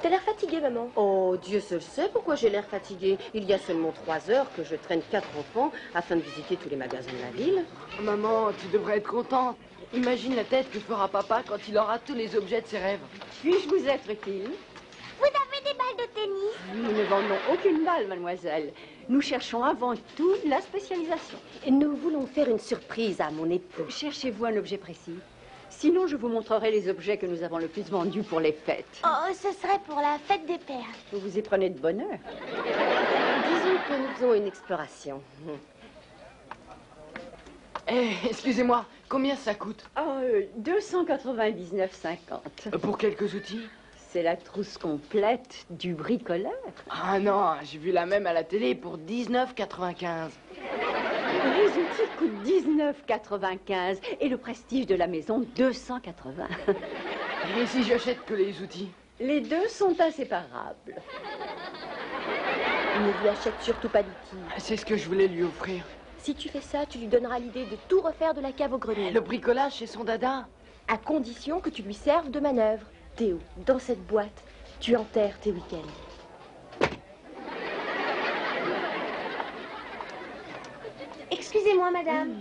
T'as l'air fatiguée, maman. Oh, Dieu seul sait pourquoi j'ai l'air fatiguée. Il y a seulement 3 heures que je traîne 4 enfants afin de visiter tous les magasins de la ville. Maman, tu devrais être contente. Imagine la tête que fera papa quand il aura tous les objets de ses rêves. Puis-je vous être utile? Vous avez des balles de tennis? Nous ne vendons aucune balle, mademoiselle. Nous cherchons avant tout la spécialisation. Nous voulons faire une surprise à mon époux. Cherchez-vous un objet précis? Sinon, je vous montrerai les objets que nous avons le plus vendus pour les fêtes. Oh, ce serait pour la fête des pères. Vous vous y prenez de bonne heure. Disons que nous faisons une exploration. Eh, excusez-moi, combien ça coûte? 299,50. Pour quelques outils? C'est la trousse complète du bricoleur. Ah non, j'ai vu la même à la télé pour 19,95. Les outils coûtent 19,95 et le prestige de la maison 280. Et si j'achète que les outils? Les deux sont inséparables. Ne lui achète surtout pas d'outils. C'est ce que je voulais lui offrir. Si tu fais ça, tu lui donneras l'idée de tout refaire de la cave au grenier. Le bricolage, c'est son dada. À condition que tu lui serves de manœuvre. Théo, dans cette boîte, tu enterres tes week-ends. Excusez-moi, madame.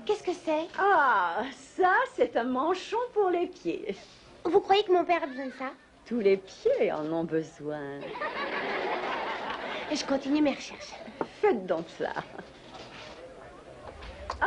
Qu'est-ce que c'est? Ah, ça, c'est un manchon pour les pieds. Vous croyez que mon père a besoin de ça? Tous les pieds en ont besoin. Et je continue mes recherches. Faites donc cela.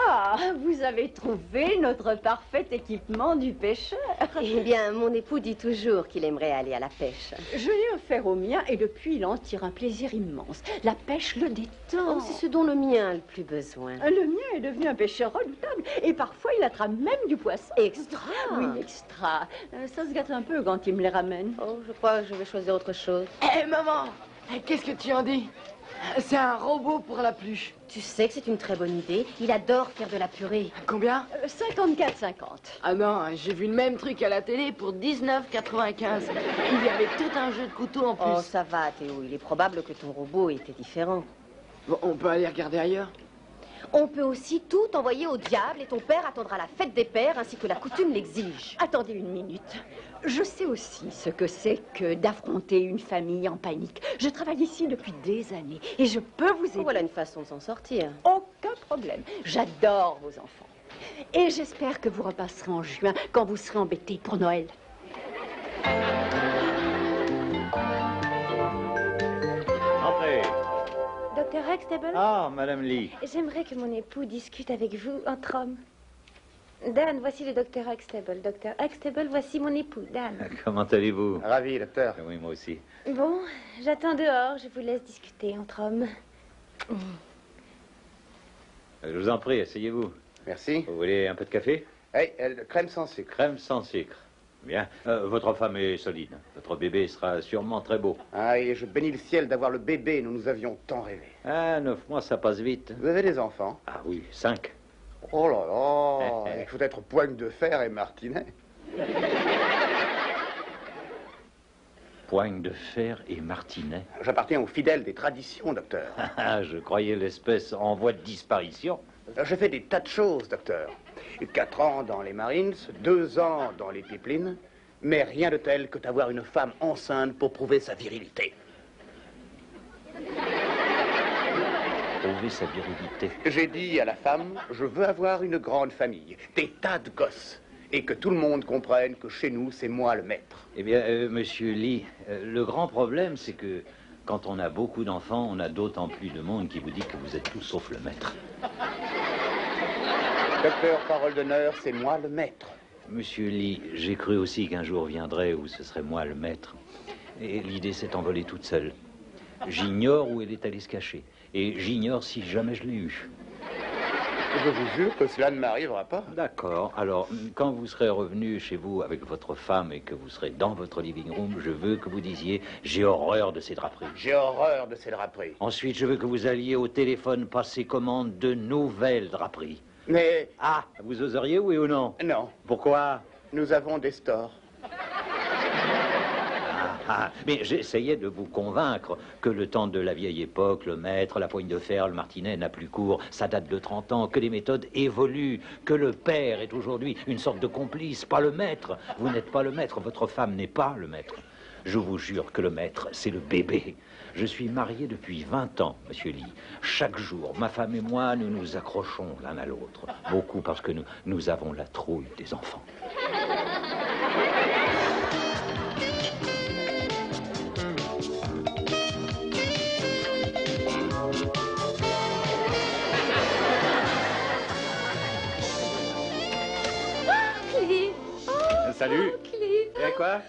Ah, vous avez trouvé notre parfait équipement du pêcheur. Eh bien, mon époux dit toujours qu'il aimerait aller à la pêche. Je l'ai offert au mien et depuis, il en tire un plaisir immense. La pêche le détend. Oh, c'est ce dont le mien a le plus besoin. Le mien est devenu un pêcheur redoutable et parfois il attrape même du poisson. Extra. Oui, extra. Ça se gâte un peu quand il me les ramène. Oh, je crois que je vais choisir autre chose. Eh, maman, qu'est-ce que tu en dis? C'est un robot pour la pluche. Tu sais que c'est une très bonne idée. Il adore faire de la purée. Combien? 54,50. Ah non, j'ai vu le même truc à la télé pour 19,95. Il y avait tout un jeu de couteaux en plus. Oh, ça va, Théo. Il est probable que ton robot était différent. Bon, on peut aller regarder ailleurs? On peut aussi tout envoyer au diable et ton père attendra la fête des pères ainsi que la coutume l'exige. Attendez une minute. Je sais aussi ce que c'est que d'affronter une famille en panique. Je travaille ici depuis des années et je peux vous aider. Voilà une façon de s'en sortir. Aucun problème. J'adore vos enfants. Et j'espère que vous repasserez en juin quand vous serez embêtés pour Noël. Entrez. Docteur Huxtable, Ah, Madame Lee. j'aimerais que mon époux discute avec vous entre hommes. Dan, voici le docteur Huxtable. Docteur Huxtable, voici mon époux, Dan. Comment allez-vous? Ravi, docteur. Oui, moi aussi. Bon, j'attends dehors, je vous laisse discuter entre hommes. Je vous en prie, asseyez-vous. Merci. Vous voulez un peu de café? Hey, crème sans sucre. Crème sans sucre. Bien. Votre femme est solide. Votre bébé sera sûrement très beau. Ah, et je bénis le ciel d'avoir le bébé, nous avions tant rêvé. Ah, 9 mois, ça passe vite. Vous avez des enfants? Ah oui, 5. Oh là là, il faut être poigne de fer et martinet. Poigne de fer et martinet. J'appartiens aux fidèles des traditions, docteur. Ah, je croyais l'espèce en voie de disparition. J'ai fait des tas de choses, docteur. 4 ans dans les Marines, 2 ans dans les Pipelines, mais rien de tel que d'avoir une femme enceinte pour prouver sa virilité. Prouver sa virilité. J'ai dit à la femme, je veux avoir une grande famille, des tas de gosses, et que tout le monde comprenne que chez nous, c'est moi le maître. Eh bien, Monsieur Lee, le grand problème, c'est que quand on a beaucoup d'enfants, on a d'autant plus de monde qui vous dit que vous êtes tout sauf le maître. Docteur, parole d'honneur, c'est moi le maître. Monsieur Lee, j'ai cru aussi qu'un jour viendrait où ce serait moi le maître. Et l'idée s'est envolée toute seule. J'ignore où elle est allée se cacher. Et j'ignore si jamais je l'ai eue. Je vous jure que cela ne m'arrivera pas. D'accord. Alors, quand vous serez revenu chez vous avec votre femme et que vous serez dans votre living room, je veux que vous disiez « J'ai horreur de ces draperies ». J'ai horreur de ces draperies. Ensuite, je veux que vous alliez au téléphone passer commande de nouvelles draperies. Mais... Ah, vous oseriez, oui ou non? Non. Pourquoi? Nous avons des stores. Mais j'essayais de vous convaincre que le temps de la vieille époque, le maître, la poigne de fer, le martinet n'a plus cours, ça date de 30 ans, que les méthodes évoluent, que le père est aujourd'hui une sorte de complice, pas le maître. Vous n'êtes pas le maître, votre femme n'est pas le maître. Je vous jure que le maître, c'est le bébé. Je suis marié depuis 20 ans, monsieur Lee. Chaque jour, ma femme et moi, nous nous accrochons l'un à l'autre. Beaucoup parce que nous avons la trouille des enfants. Cliff. Salut. Cliff. Et quoi?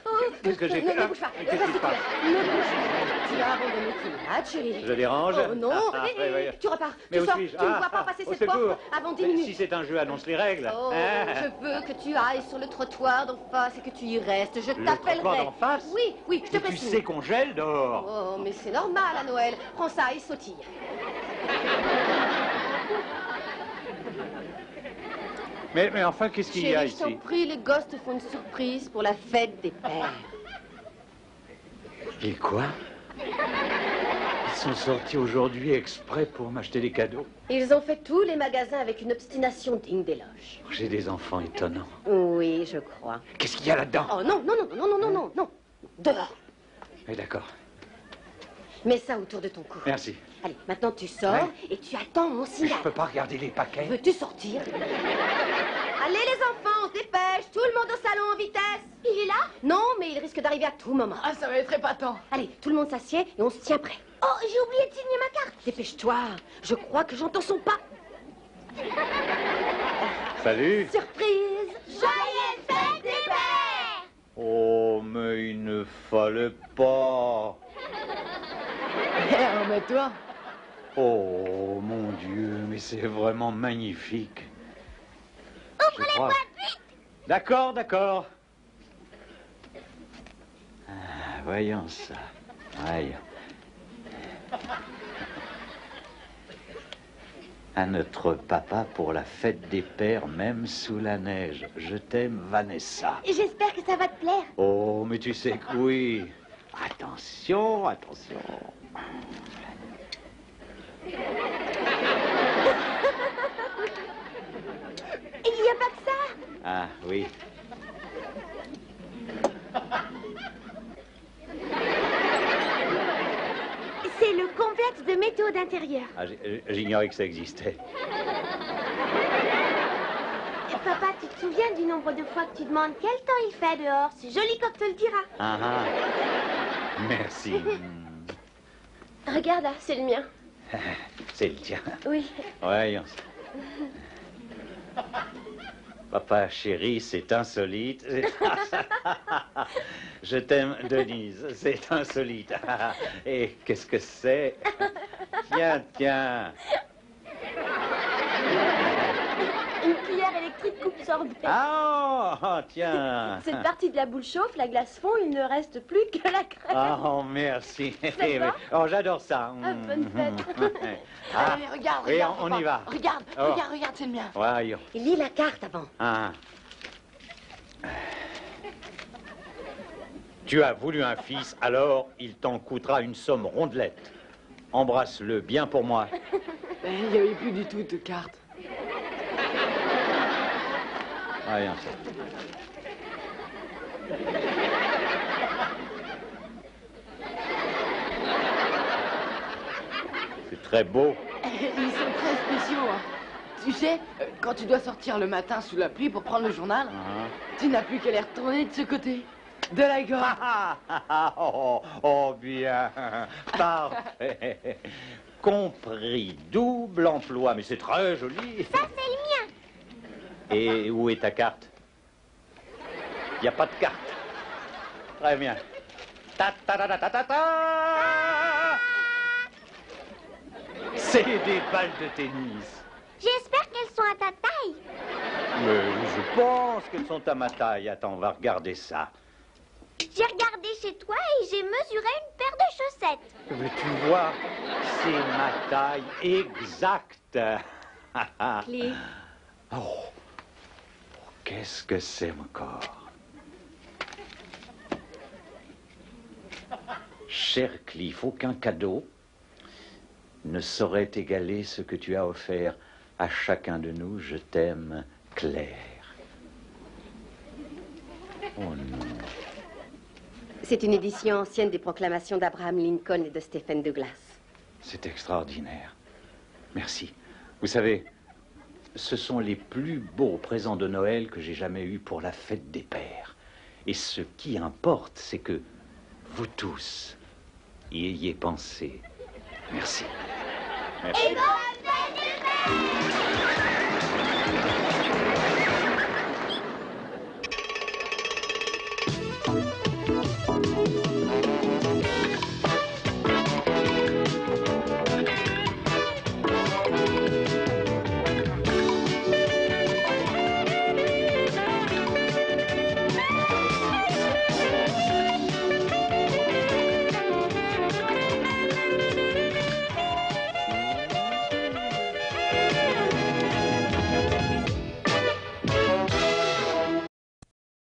Qu'est-ce que j'ai fait? Ne bouge pas. Qu'est-ce qui se passe? Ne bouge pas. Tu as abandonné ton match, chérie. Je dérange? Oh non. Oui. Tu repars. Mais Tu où sors. suis-je? Tu ne dois pas passer au cette secours. porte avant 10 Mais minutes. si c'est un jeu, annonce les règles. Oh, je veux que tu ailles sur le trottoir d'en face et que tu y restes. Je trottoir t'appellerai. d'en face? Oui, je te Et tu précise. sais qu'on gèle dehors. Oh, mais c'est normal à Noël. Prends ça et sautille. Mais enfin, qu'est-ce qu'il y a Chérie, je t'en ici? prie, les gosses te font une surprise pour la fête des pères. Et quoi? Ils sont sortis aujourd'hui exprès pour m'acheter des cadeaux. Ils ont fait tous les magasins avec une obstination digne d'éloge. J'ai des enfants étonnants. Oui, je crois. Qu'est-ce qu'il y a là-dedans? Oh non. Dehors. Oui, d'accord. Mets ça autour de ton cou. Merci. Allez, maintenant tu sors Ouais. et tu attends mon Mais je signal. peux pas regarder les paquets. Veux-tu sortir? Allez les enfants, on se dépêche. Tout le monde au salon en vitesse. Il est là? Non, mais il risque d'arriver à tout moment. Ah, ça va être épatant. Allez, tout le monde s'assied et on se tient prêt. Oh, j'ai oublié de signer ma carte. Dépêche-toi. Je crois que j'entends son pas. Salut. Surprise. Joyeuse fête des pères. Oh, mais il ne fallait pas. Remets-toi. Oh, mon Dieu, mais c'est vraiment magnifique. Ouvre les boîtes vite. D'accord. Ah, voyons ça. Aïe. À notre papa pour la fête des pères, même sous la neige. Je t'aime, Vanessa. J'espère que ça va te plaire. Oh, mais tu sais que oui. Attention. Il n'y a pas que ça. Ah, oui. C'est le complexe de météo d'intérieur. Ah, j'ignorais que ça existait. Papa, tu te souviens du nombre de fois que tu demandes quel temps il fait dehors? C'est joli quand on te le dira. Ah. Merci. Regarde là, c'est le mien. C'est le tien. Oui. Voyons. Papa chéri, c'est insolite. Je t'aime, Denise, c'est insolite. Et qu'est-ce que c'est? Tiens. Une cuillère électrique coupe sorbet. Ah, t'as Cette partie de la boule chauffe, la glace fond, il ne reste plus que la crème. Oh, merci. va? Oh, j'adore ça. Ah, bonne fête. Ah, Allez, regarde, oui, regarde. on y papa. va. Regarde, Oh. regarde, c'est le mien. Voyons. Lis la carte avant. Ah. Tu as voulu un fils, alors il t'en coûtera une somme rondelette. Embrasse-le bien pour moi. Il n'y avait plus du tout de carte. Voyons ça. C'est très beau. Ils sont très spéciaux. Hein. Tu sais, quand tu dois sortir le matin sous la pluie pour prendre le journal, tu n'as plus qu'à les retourner de ce côté. De la gorge. Oh, bien. Parfait. Compris. Double emploi. Mais c'est très joli. Ça, c'est le mien. Et où est ta carte? Il n'y a pas de carte. Très bien. Ta ta ta ta ta ta ta. C'est des balles de tennis. J'espère qu'elles sont à ta taille. Mais je pense qu'elles sont à ma taille. Attends, on va regarder ça. J'ai regardé chez toi et j'ai mesuré une paire de chaussettes. Mais tu vois, c'est ma taille exacte. Clé. Oh, qu'est-ce que c'est encore? Cher Cliff, aucun cadeau ne saurait égaler ce que tu as offert à chacun de nous. Je t'aime, Claire. Oh non. C'est une édition ancienne des proclamations d'Abraham Lincoln et de Stephen Douglas. C'est extraordinaire. Merci. Vous savez, ce sont les plus beaux présents de Noël que j'ai jamais eus pour la fête des pères. Et ce qui importe, c'est que vous tous y ayez pensé. Merci. Merci. Et bonne fête des pères!